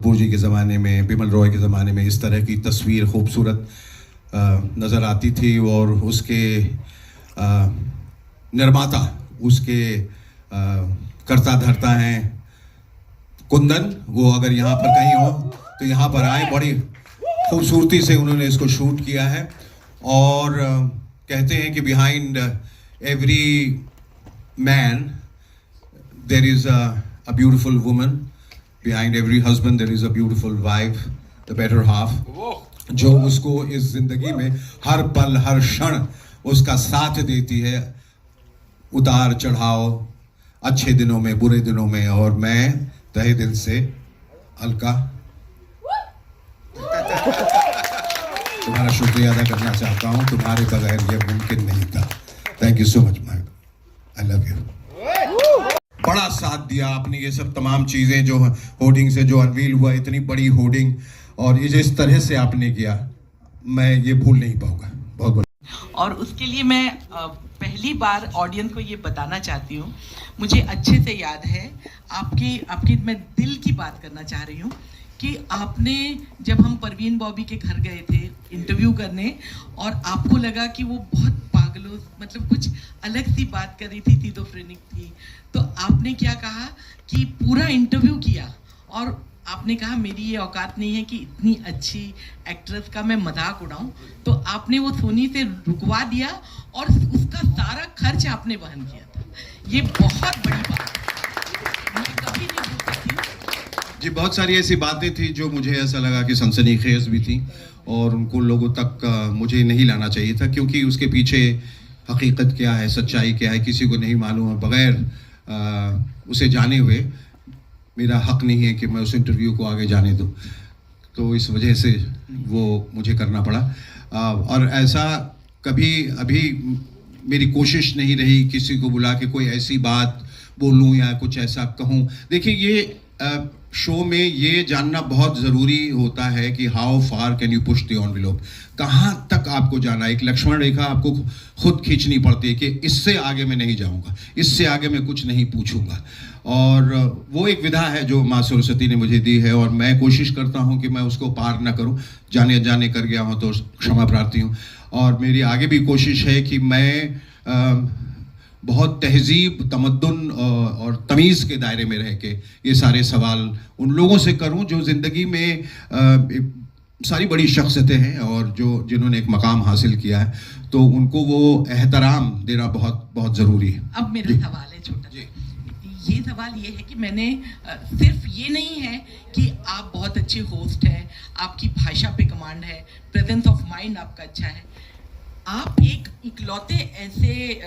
जी के ज़माने में, बिमल रॉय के ज़माने में इस तरह की तस्वीर खूबसूरत नज़र आती थी और उसके निर्माता, उसके करता धरता हैं कुंदन। वो अगर यहाँ पर कहीं हो तो यहाँ पर आए। बड़ी खूबसूरती से उन्होंने इसको शूट किया है और कहते हैं कि behind every man there is a beautiful woman, behind every husband there is a beautiful wife, the better half, जो उसको इस जिंदगी में हर पल हर क्षण उसका साथ देती है, उतार चढ़ाव, अच्छे दिनों में बुरे दिनों में। और मैं तहे दिल से अलका तुम्हारा शुक्रिया अदा करना चाहता हूँ। तुम्हारे बगैर ये मुमकिन नहीं था। Thank you so much my, I love you. बड़ा साथ दिया आपने, ये सब तमाम चीज़ें जो होर्डिंग से जो अनवील हुआ, इतनी बड़ी होर्डिंग, और ये जिस तरह से आपने किया, मैं ये भूल नहीं पाऊंगा। बहुत बहुत। और उसके लिए मैं पहली बार ऑडियंस को ये बताना चाहती हूँ, मुझे अच्छे से याद है, आपकी मैं दिल की बात करना चाह रही हूँ कि आपने, जब हम परवीन बॉबी के घर गए थे इंटरव्यू करने और आपको लगा कि वो बहुत पागलों, मतलब कुछ अलग सी बात कर रही थी, सिजोफ्रेनिक थी, तो आपने क्या कहा कि पूरा इंटरव्यू किया और आपने कहा मेरी ये औकात नहीं है कि इतनी अच्छी एक्ट्रेस का मैं मजाक उड़ाऊं, तो आपने वो सोनी से रुकवा दिया और उसका सारा खर्च आपने वहन किया था। ये बहुत बड़ी बात है, मैं कभी नहीं भूल सकती। जी, बहुत सारी ऐसी बातें थी जो मुझे ऐसा लगा कि सनसनीखेज भी थी और उनको लोगों तक मुझे नहीं लाना चाहिए था, क्योंकि उसके पीछे हकीकत क्या है, सच्चाई क्या है, किसी को नहीं मालूम है। बगैर उसे जाने हुए मेरा हक नहीं है कि मैं उस इंटरव्यू को आगे जाने दूं, तो इस वजह से वो मुझे करना पड़ा। और ऐसा कभी अभी मेरी कोशिश नहीं रही किसी को बुला के कोई ऐसी बात बोलूं या कुछ ऐसा कहूं। देखिए, ये शो में ये जानना बहुत ज़रूरी होता है कि how far can you push the envelope, कहाँ तक आपको जाना। एक लक्ष्मण रेखा आपको खुद खींचनी पड़ती है कि इससे आगे मैं नहीं जाऊंगा, इससे आगे मैं कुछ नहीं पूछूंगा। और वो एक विधा है जो माँ सरस्वती ने मुझे दी है और मैं कोशिश करता हूँ कि मैं उसको पार ना करूँ। जाने अनजाने कर गया हूँ तो क्षमा प्रार्थी हूँ। और मेरी आगे भी कोशिश है कि मैं बहुत तहजीब, तमद्दुन और तमीज़ के दायरे में रह के ये सारे सवाल उन लोगों से करूं जो ज़िंदगी में सारी बड़ी शख्सियतें हैं और जिन्होंने एक मकाम हासिल किया है, तो उनको वो एहतराम देना बहुत बहुत ज़रूरी है। अब मेरा सवाल है छोटा सा, ये सवाल ये है कि मैंने सिर्फ ये नहीं है कि आप बहुत अच्छे होस्ट हैं, आपकी भाषा पे कमांड है, प्रेजेंस ऑफ माइंड आपका अच्छा है, आप एक इकलौते ऐसे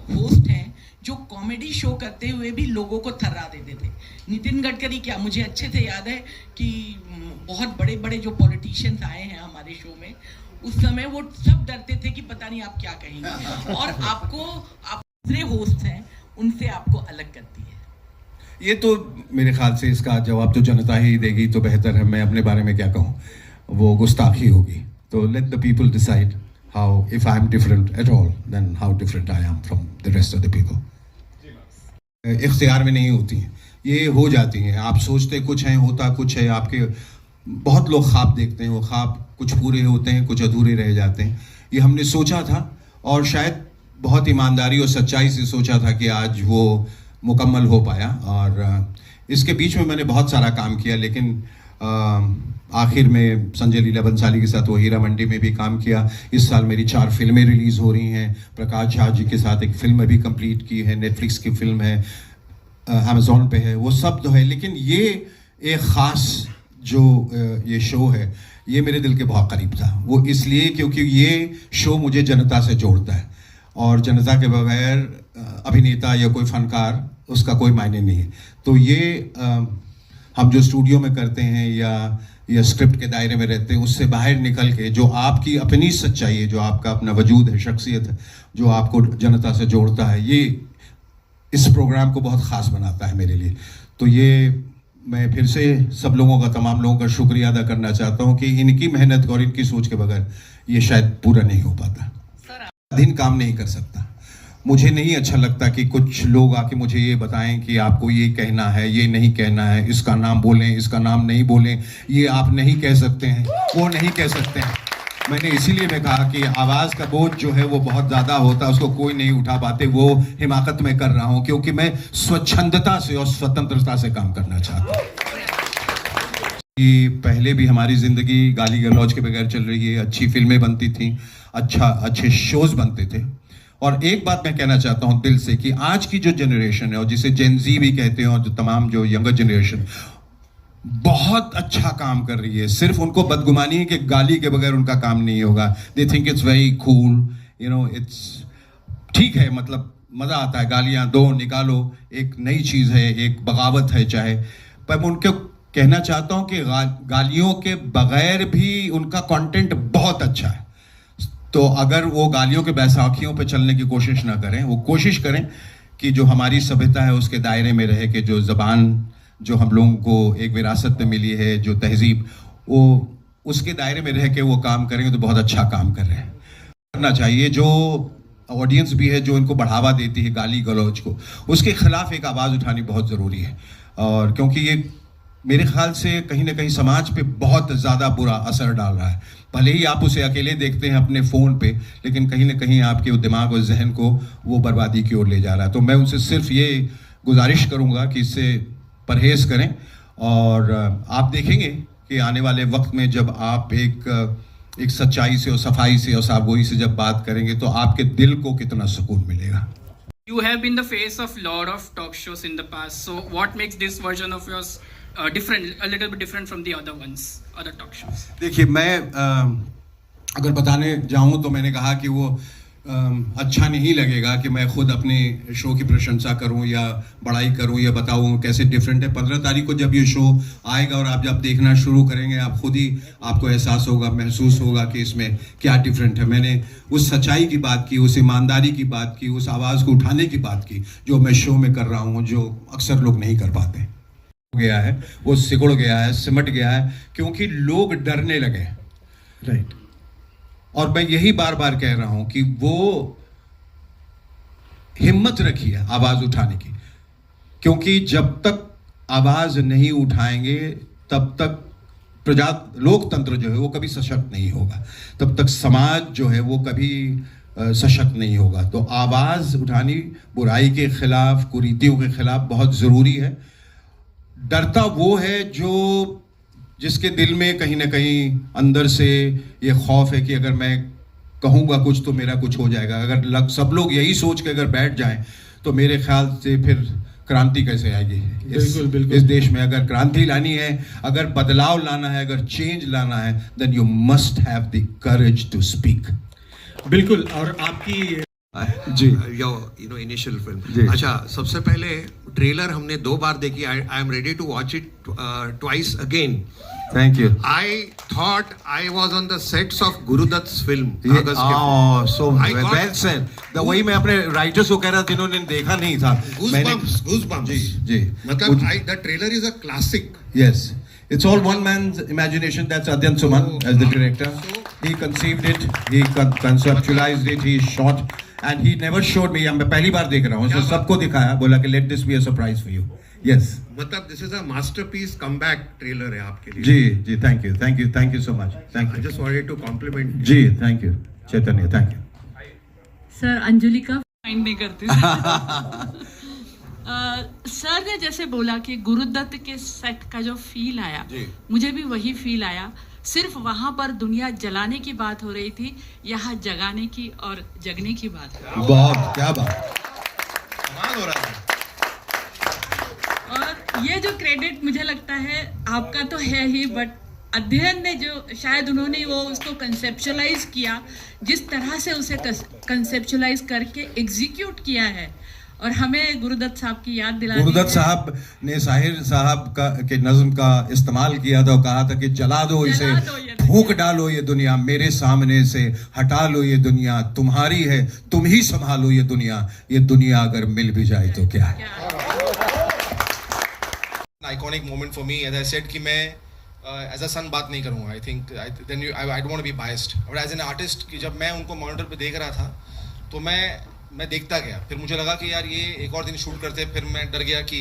होस्ट हैं जो कॉमेडी शो करते हुए भी लोगों को थर्रा देते थे। नितिन गडकरी, क्या मुझे अच्छे से याद है कि बहुत बड़े बड़े जो पॉलिटिशियंस आए हैं हमारे शो में, उस समय वो सब डरते थे कि पता नहीं आप क्या कहेंगे, और आप दूसरे होस्ट हैं उनसे आपको अलग करती है। ये तो मेरे ख्याल से इसका जवाब तो जनता ही देगी, तो बेहतर है मैं अपने बारे में क्या कहूँ, वो गुस्ताखी होगी। तो let the people decide how, if I am different at all, then how different I am from the rest of the people. इख्तियार में नहीं होती हैं, ये हो जाती हैं। आप सोचते कुछ हैं, होता कुछ है। आपके बहुत लोग ख्वाब देखते हैं, वो ख्वाब कुछ पूरे होते हैं, कुछ अधूरे रह जाते हैं। ये हमने सोचा था और शायद बहुत ईमानदारी और सच्चाई से सोचा था कि आज वो मुकम्मल हो पाया। और इसके बीच में मैंने बहुत सारा काम किया, लेकिन आखिर में संजय लीला बंसाली के साथ वो हीरा मंडी में भी काम किया। इस साल मेरी 4 फिल्में रिलीज़ हो रही हैं। प्रकाश झा जी के साथ एक फिल्म अभी कंप्लीट की है, नेटफ्लिक्स की फिल्म है, अमेज़ॉन पे है, वो सब तो है। लेकिन ये एक ख़ास जो ये शो है, ये मेरे दिल के बहुत करीब था। वो इसलिए क्योंकि ये शो मुझे जनता से जोड़ता है और जनता के बगैर अभिनेता या कोई फनकार, उसका कोई मायने नहीं है। तो ये हम जो स्टूडियो में करते हैं या स्क्रिप्ट के दायरे में रहते हैं, उससे बाहर निकल के जो आपकी अपनी सच्चाई है, जो आपका अपना वजूद है, शख्सियत है, जो आपको जनता से जोड़ता है, ये इस प्रोग्राम को बहुत ख़ास बनाता है मेरे लिए। तो ये मैं फिर से सब लोगों का, तमाम लोगों का शुक्रिया अदा करना चाहता हूँ कि इनकी मेहनत और इनकी सोच के बगैर ये शायद पूरा नहीं हो पाता। दिन काम नहीं कर सकता मुझे नहीं अच्छा लगता कि कुछ लोग आके मुझे ये बताएं कि आपको ये कहना है, ये नहीं कहना है, इसका नाम बोलें, इसका नाम नहीं बोलें, ये आप नहीं कह सकते हैं, वो नहीं कह सकते हैं। मैंने इसीलिए मैं कहा कि आवाज़ का बोझ जो है वो बहुत ज़्यादा होता है, उसको कोई नहीं उठा पाते, वो हिमाकत में कर रहा हूँ क्योंकि मैं स्वच्छंदता से और स्वतंत्रता से काम करना चाहता हूँ। कि पहले भी हमारी ज़िंदगी गाली गलौज के बगैर चल रही है, अच्छी फिल्में बनती थी, अच्छे शोज़ बनते थे। और एक बात मैं कहना चाहता हूँ दिल से कि आज की जो जनरेशन है और जिसे जेन ज़ी भी कहते हैं और जो तमाम जो यंगर जनरेशन बहुत अच्छा काम कर रही है। सिर्फ उनको बदगुमानी है कि गाली के बगैर उनका काम नहीं होगा। They think it's very cool, you know, it's ठीक है, मतलब मज़ा आता है, गालियाँ दो निकालो, एक नई चीज़ है, एक बगावत है चाहे। पर मैं उनको कहना चाहता हूँ कि गालियों के बगैर भी उनका कंटेंट बहुत अच्छा है। तो अगर वो गालियों के बैसाखियों पे चलने की कोशिश ना करें, वो कोशिश करें कि जो हमारी सभ्यता है उसके दायरे में रहे, कि जो ज़बान जो हम लोगों को एक विरासत में मिली है, जो तहजीब, वो उसके दायरे में रह के वो काम करेंगे तो बहुत अच्छा काम कर रहे हैं। करना चाहिए जो ऑडियंस भी है जो इनको बढ़ावा देती है गाली गलौज को, उसके खिलाफ एक आवाज़ उठानी बहुत ज़रूरी है। और क्योंकि ये मेरे ख्याल से कहीं ना कहीं समाज पे बहुत ज़्यादा बुरा असर डाल रहा है। भले ही आप उसे अकेले देखते हैं अपने फ़ोन पे, लेकिन कहीं ना कहीं आपके दिमाग और जहन को वो बर्बादी की ओर ले जा रहा है। तो मैं उनसे सिर्फ ये गुजारिश करूँगा कि इससे परहेज़ करें। और आप देखेंगे कि आने वाले वक्त में जब आप एक सच्चाई से और सफाई से और साफगोई से जब बात करेंगे तो आपके दिल को कितना सुकून मिलेगा। You have been the face of lot of talk shows in the past. So what makes this version of yours different, a little bit different from the other ones, other talk shows? देखिए, मैं अगर बताने जाऊं तो मैंने कहा कि वो अच्छा नहीं लगेगा कि मैं खुद अपने शो की प्रशंसा करूं या बड़ाई करूं या बताऊं कैसे डिफरेंट है। 15 तारीख को जब ये शो आएगा और आप जब देखना शुरू करेंगे, आप खुद ही आपको एहसास होगा, महसूस होगा कि इसमें क्या डिफरेंट है। मैंने उस सच्चाई की बात की, उस ईमानदारी की बात की, उस आवाज़ को उठाने की बात की जो मैं शो में कर रहा हूँ, जो अक्सर लोग नहीं कर पाते। हो गया है, वो सिकुड़ गया है, सिमट गया है, क्योंकि लोग डरने लगे। राइट। और मैं यही बार बार कह रहा हूं कि वो हिम्मत रखिए आवाज उठाने की, क्योंकि जब तक आवाज नहीं उठाएंगे तब तक लोकतंत्र जो है वो कभी सशक्त नहीं होगा, तब तक समाज जो है वो कभी सशक्त नहीं होगा। तो आवाज उठानी बुराई के खिलाफ, कुरीतियों के खिलाफ बहुत जरूरी है। डरता वो है जो जिसके दिल में कहीं ना कहीं अंदर से ये खौफ है कि अगर मैं कहूँगा कुछ तो मेरा कुछ हो जाएगा। अगर सब लोग यही सोच के अगर बैठ जाएं तो मेरे ख्याल से फिर क्रांति कैसे आएगी इस देश में। अगर क्रांति लानी है, अगर बदलाव लाना है, अगर चेंज लाना है, then you must have the courage to speak. बिल्कुल। और आपकी जी यू नो इनिशियल फिल्म, अच्छा, सबसे पहले ट्रेलर हमने 2 बार देखी। I am ready to watch it twice again. Thank you. I thought I was on the sets of Guru Dutt's film. So well said. वही मैं अपने राइटर्स को कह रहा था जिन्होंने देखा नहीं था। Goosebumps। जी मतलब the trailer is a classic. Yes, it's all one man's imagination. That's Adyan Suman as the director. He conceived it, he conceptualized it, he shot, and he never showed me. मैं पहली बार देख रहा हूँ, so सबको दिखाया, बोला कि let this be a surprise for you. Yes. मतलब this is a masterpiece comeback trailer है आपके लिए। जी, thank you so much. Thank you. I just wanted to compliment you. जी, thank you, Chaitanya, thank you. Sir, Anjali का Mind नहीं करती। Sir ने जैसे बोला कि गुरुदत्त के सेट का जो फील आया, मुझे भी वही फील आया। सिर्फ वहां पर दुनिया जलाने की बात हो रही थी, यहाँ जगाने की और जगने की बात। बहुत क्या बात, कमाल हो रहा है। और ये जो क्रेडिट मुझे लगता है आपका तो है ही, बट अध्ययन ने जो शायद उन्होंने वो उसको कंसेप्चुअलाइज किया, जिस तरह से उसे कंसेप्चुअलाइज करके एग्जीक्यूट किया है, और हमें गुरुदत्त साहब की याद दिला। गुरुदत्त साहब ने साहिर साहब के नज्म का इस्तेमाल किया था और कहा था कि जला दो इसे, फूंक डालो ये दुनिया, मेरे सामने से हटा लो ये दुनिया, तुम्हारी है, तुम ही संभालो ये दुनिया अगर मिल भी जाए तो क्या है। Iconic moment for me, as I said कि मैं एज अ सन बात नहीं करूँगा। I think then I don't want to be biased. और एज एन आर्टिस्ट कि जब मैं उनको मॉनिटर पे देख रहा था तो मैं मैं देखता गया, फिर मुझे लगा कि यार ये एक और दिन शूट करते, फिर मैं डर गया कि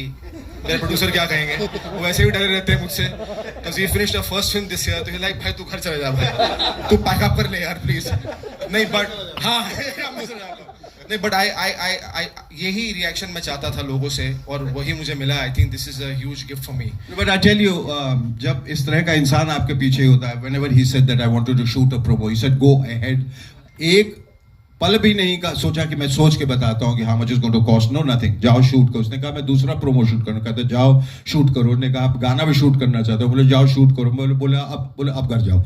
मेरे प्रोड्यूसर क्या कहेंगे, वो वैसे भी डरे रहते हैं मुझसे, because we finished the first film this year, तो ही लाइक भाई तू घर चले जा भाई, तू पैकअप कर ले यार प्लीज, नहीं बट हाँ नहीं बट आई यही रिएक्शन मैं चाहता था लोगों से और वही मुझे मिला. I think this is a huge gift for me. But I tell you, जब इस तरह का इंसान आपके पीछे होता है, whenever he said that I wanted to shoot a promo, he said go ahead. एक पल भी नहीं का सोचा कि मैं सोच के बताता हूँ कि how much is going to cost, no nothing. जाओ शूट करो. उसने कहा मैं दूसरा प्रोमो शूट करना, कहते जाओ शूट करो. उसने कहा आप गाना भी शूट करना चाहते हो, बोले जाओ शूट करो. बोले अब घर जाओ.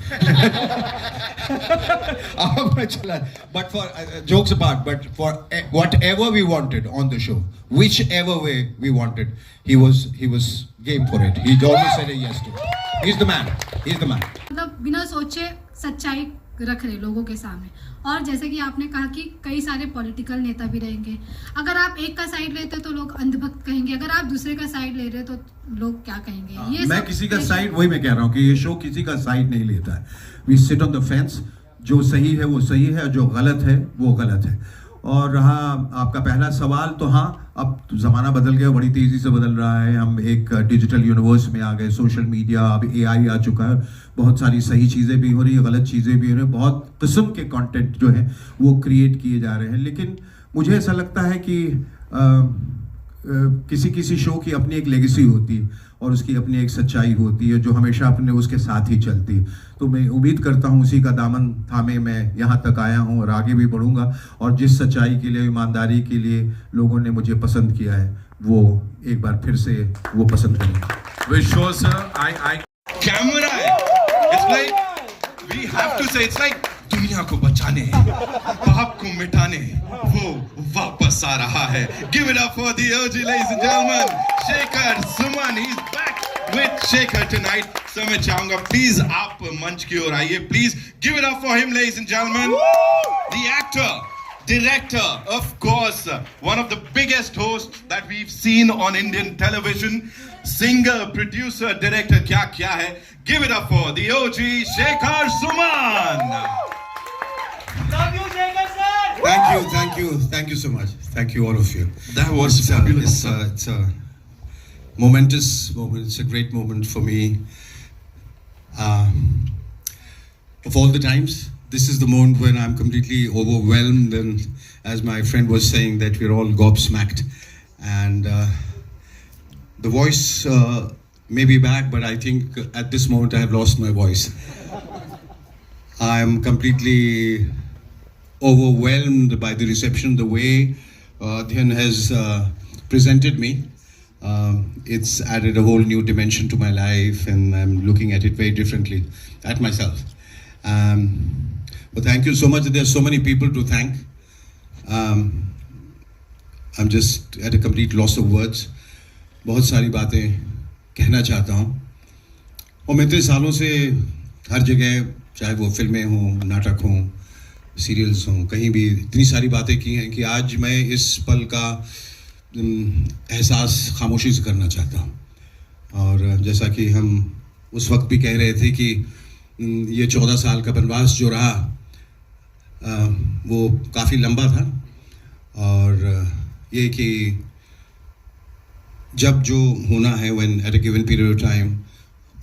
अब मैं चला. But for jokes apart, but for whatever we wanted on the show, whichever way we wanted, he was game for it. He always said a yes to it. He's the man. मतलब बिना सोचे सच्चाई रख रहे लोगों के सामने. और जैसे कि आपने कहा कि कई सारे पॉलिटिकल नेता भी रहेंगे, अगर आप एक का साइड लेते तो लोग अंधभक्त कहेंगे, अगर आप दूसरे का साइड ले रहे तो लोग क्या कहेंगे. ये मैं किसी का साइड, वही मैं कह रहा हूँ कि ये शो किसी का साइड नहीं लेता है. We sit on the fence. जो सही है वो सही है, जो गलत है वो गलत है. और रहा आपका पहला सवाल, तो हाँ, अब ज़माना बदल गया, बड़ी तेज़ी से बदल रहा है. हम एक डिजिटल यूनिवर्स में आ गए, सोशल मीडिया, अब AI आ चुका है. बहुत सारी सही चीज़ें भी हो रही है, गलत चीज़ें भी हो रही हैं. बहुत किस्म के कंटेंट जो है वो क्रिएट किए जा रहे हैं. लेकिन मुझे ऐसा लगता है कि किसी शो की अपनी एक लेगेसी होती है और उसकी अपनी एक सच्चाई होती है जो हमेशा अपने उसके साथ ही चलती है. तो मैं उम्मीद करता हूँ उसी का दामन थामे मैं यहाँ तक आया हूँ और आगे भी बढ़ूँगा. और जिस सच्चाई के लिए, ईमानदारी के लिए लोगों ने मुझे पसंद किया है, वो एक बार फिर से वो पसंद करेंगे. Sure, sir. I camera है. It's like we have to say, it's like दुनिया को बचाने, पाप को मिटाने, वो वापस आ रहा है. Give it up for the OG, ladies and gentlemen. Shekhar Suman, he's back with Shekhar tonight. So मैं चाहूँगा प्लीज आप मंच की ओर आइए. Please give it up for him, ladies and gentlemen. The actor, director, of course, one of the biggest hosts that we've seen on Indian television. Singer, producer, director, क्या है. Give it up for the OG Shekhar Suman. Thank you so much. Thank you all of you. That was fabulous. It's a momentous moment. It's a great moment for me. Of all the times, this is the moment when I'm completely overwhelmed, and as my friend was saying, that we're all gobsmacked, and the voice may be back, but I think at this moment I have lost my voice. I'm completely overwhelmed by the reception, the way Dhyan has presented me. It's added a whole new dimension to my life, and I'm looking at it very differently at myself. But thank you so much. There's so many people to thank. I'm just at a complete loss of words. बहुत सारी बातें कहना चाहता हूँ, और मैं इतने सालों से हर जगह, चाहे वो फिल्में हों, नाटक हों, सीरियल्स हों, कहीं भी इतनी सारी बातें की हैं कि आज मैं इस पल का एहसास खामोशी से करना चाहता हूँ. और जैसा कि हम उस वक्त भी कह रहे थे कि ये 14 साल का वनवास जो रहा वो काफ़ी लंबा था, और ये कि जब जो होना है, when at a given period of time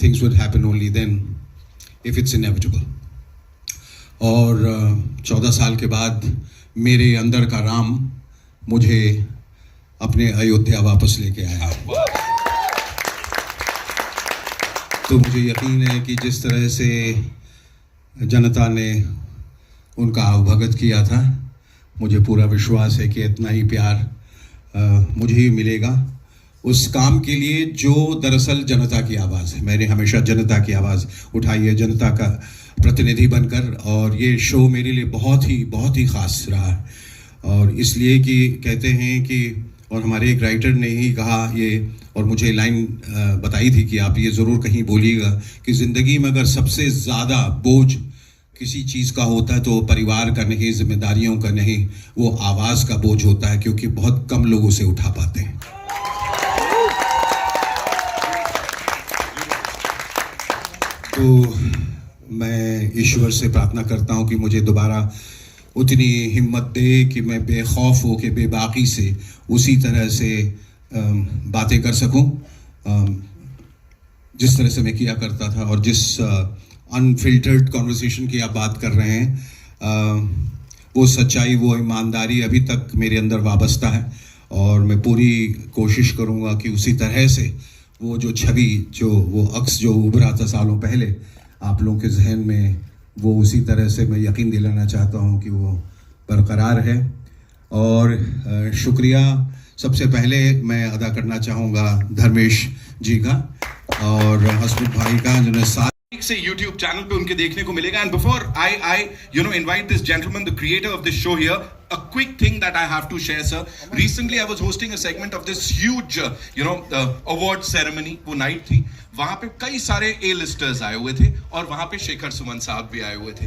things would happen only then if it's inevitable. और 14 साल के बाद मेरे अंदर का राम मुझे अपने अयोध्या वापस लेके आया. तो मुझे यकीन है कि जिस तरह से जनता ने उनका आवभगत किया था, मुझे पूरा विश्वास है कि इतना ही प्यार मुझे ही मिलेगा उस काम के लिए जो दरअसल जनता की आवाज़ है. मैंने हमेशा जनता की आवाज़ उठाई है, जनता का प्रतिनिधि बनकर, और ये शो मेरे लिए बहुत ही ख़ास रहा. और इसलिए कि कहते हैं कि, और हमारे एक राइटर ने ही कहा ये, और मुझे लाइन बताई थी कि आप ये ज़रूर कहीं बोलिएगा कि ज़िंदगी में अगर सबसे ज़्यादा बोझ किसी चीज़ का होता है तो परिवार का नहीं, जिम्मेदारियों का नहीं, वो आवाज़ का बोझ होता है, क्योंकि बहुत कम लोग उसे उठा पाते हैं. तो मैं ईश्वर से प्रार्थना करता हूँ कि मुझे दोबारा उतनी हिम्मत दे कि मैं बेखौफ हो के बेबाकी से उसी तरह से बातें कर सकूं जिस तरह से मैं किया करता था, और जिस अनफिल्टर्ड कॉन्वर्सेशन की आप बात कर रहे हैं, वो सच्चाई, वो ईमानदारी अभी तक मेरे अंदर वाबस्ता है, और मैं पूरी कोशिश करूंगा कि उसी तरह से वो जो छवि, जो वो अक्स जो उभरा था सालों पहले आप लोगों के जहन में, वो उसी तरह से मैं यकीन दिलाना चाहता हूं कि वो बरकरार है। और शुक्रिया सबसे पहले मैं अदा करना चाहूँगा धर्मेश जी का और हसमुख भाई का, जिन्होंने साथ से YouTube चैनल पे उनके देखने को मिलेगा। And before I invite this gentleman, the creator of this show here, a quick thing that I have to share, sir. Recently I was hosting a segment of this huge award ceremony, वो night थी, वहां पे कई सारे A-listers आए हुए थे और वहां पे शेखर सुमन साहब भी आए हुए थे।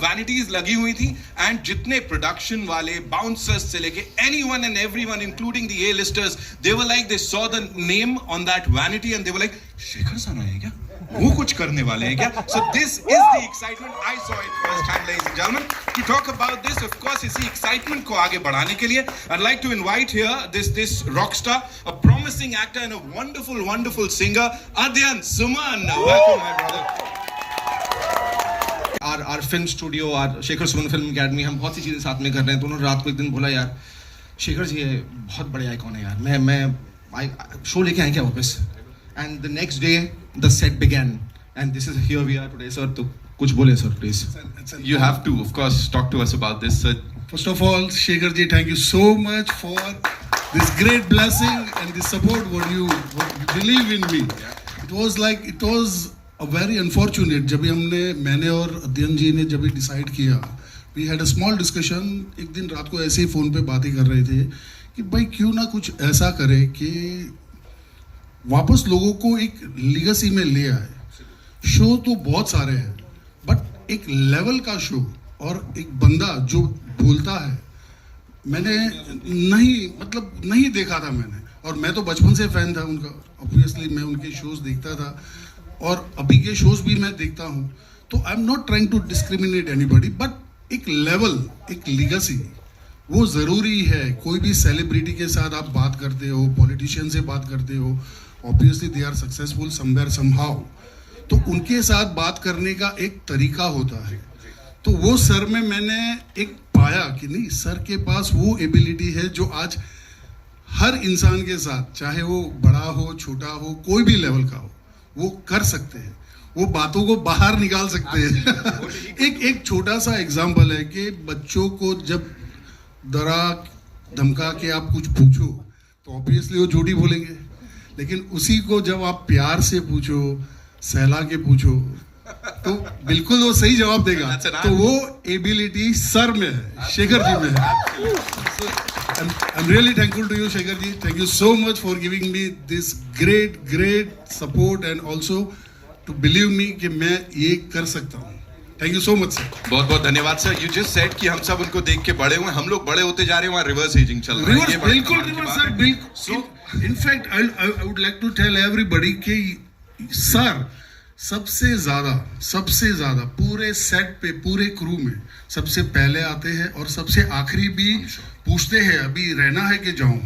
वैनिटीज लगी हुई थी एंड जितने प्रोडक्शन वाले, बाउंसर्स से लेके anyone and everyone including the A-listers, they were like, they saw the name on that vanity and they were like, Shekhar sir आए क्या, वो कुछ करने वाले हैं क्या? So this is the excitement. I saw it first hand, ladies and gentlemen. To talk about this, of course, इसी excitement को आगे बढ़ाने के लिए I'd like to invite here this rock star, a promising actor and a wonderful singer, Adyan Suman. Welcome, my brother. our film studio, our Shekhar Suman film academy, हम बहुत सी चीज़ें साथ में कर रहे हैं। तो उन्होंने रात को एक दिन बोला, यार शेखर जी ये बहुत बड़े आइकॉन है यार, मैं शो लेके आए क्या वापस? And the next day the set began and this is here we are today, sir. तो कुछ बोले sir, please. You have to, of course, talk to us about this, sir. First of all, Shekhar ji, thank you so much for this great blessing and the support what you believe in me. It was a very unfortunate जब मैंने और अध्ययन जी ने जब decide किया, we had a small discussion. एक दिन रात को ऐसे ही फ़ोन पे बातें कर रहे थे कि भाई क्यों ना कुछ ऐसा करे कि वापस लोगों को एक लीगेसी में ले आए। शो तो बहुत सारे हैं बट एक लेवल का शो और एक बंदा जो बोलता है, मैंने नहीं देखा था मैंने, और मैं तो बचपन से फैन था उनका, ऑब्वियसली मैं उनके शोज देखता था और अभी के शोज भी मैं देखता हूँ। तो I am not trying to discriminate anybody, but एक लेवल, एक लीगेसी वो ज़रूरी है। कोई भी सेलिब्रिटी के साथ आप बात करते हो, पॉलिटिशियन से बात करते हो, obviously they are successful somewhere somehow, तो उनके साथ बात करने का एक तरीका होता है। तो वो सर में मैंने एक पाया कि नहीं, सर के पास वो एबिलिटी है जो आज हर इंसान के साथ, चाहे वो बड़ा हो, छोटा हो, कोई भी लेवल का हो, वो कर सकते हैं, वो बातों को बाहर निकाल सकते हैं। एक छोटा सा एग्जाम्पल है कि बच्चों को जब डरा धमका के आप कुछ पूछो तो ऑब्वियसली वो झूठी बोलेंगे, लेकिन उसी को जब आप प्यार से पूछो, सहला के पूछो, तो बिल्कुल वो सही जवाब देगा। तो वो एबिलिटी सर में है, शेखर जी में है। I am really thankful to you Shekhar ji, thank you so much for giving me this great support and also to believe me कि मैं ये कर सकता हूँ। Thank you so much sir. बहुत बहुत धन्यवाद सर। यू जस्ट सेड कि हम सब उनको देख के बड़े हुए, हम लोग बड़े होते जा रहे हैं, वहाँ रिवर्स एजिंग चल रहा है। बिल्कुल रिवर्स सर, बिल्कुल। So in fact I would like to tell everybody कि सर सबसे ज्यादा पूरे सेट पे, पूरे क्रू में सबसे पहले आते हैं और सबसे आखिरी भी पूछते हैं, अभी रहना है कि जाऊं।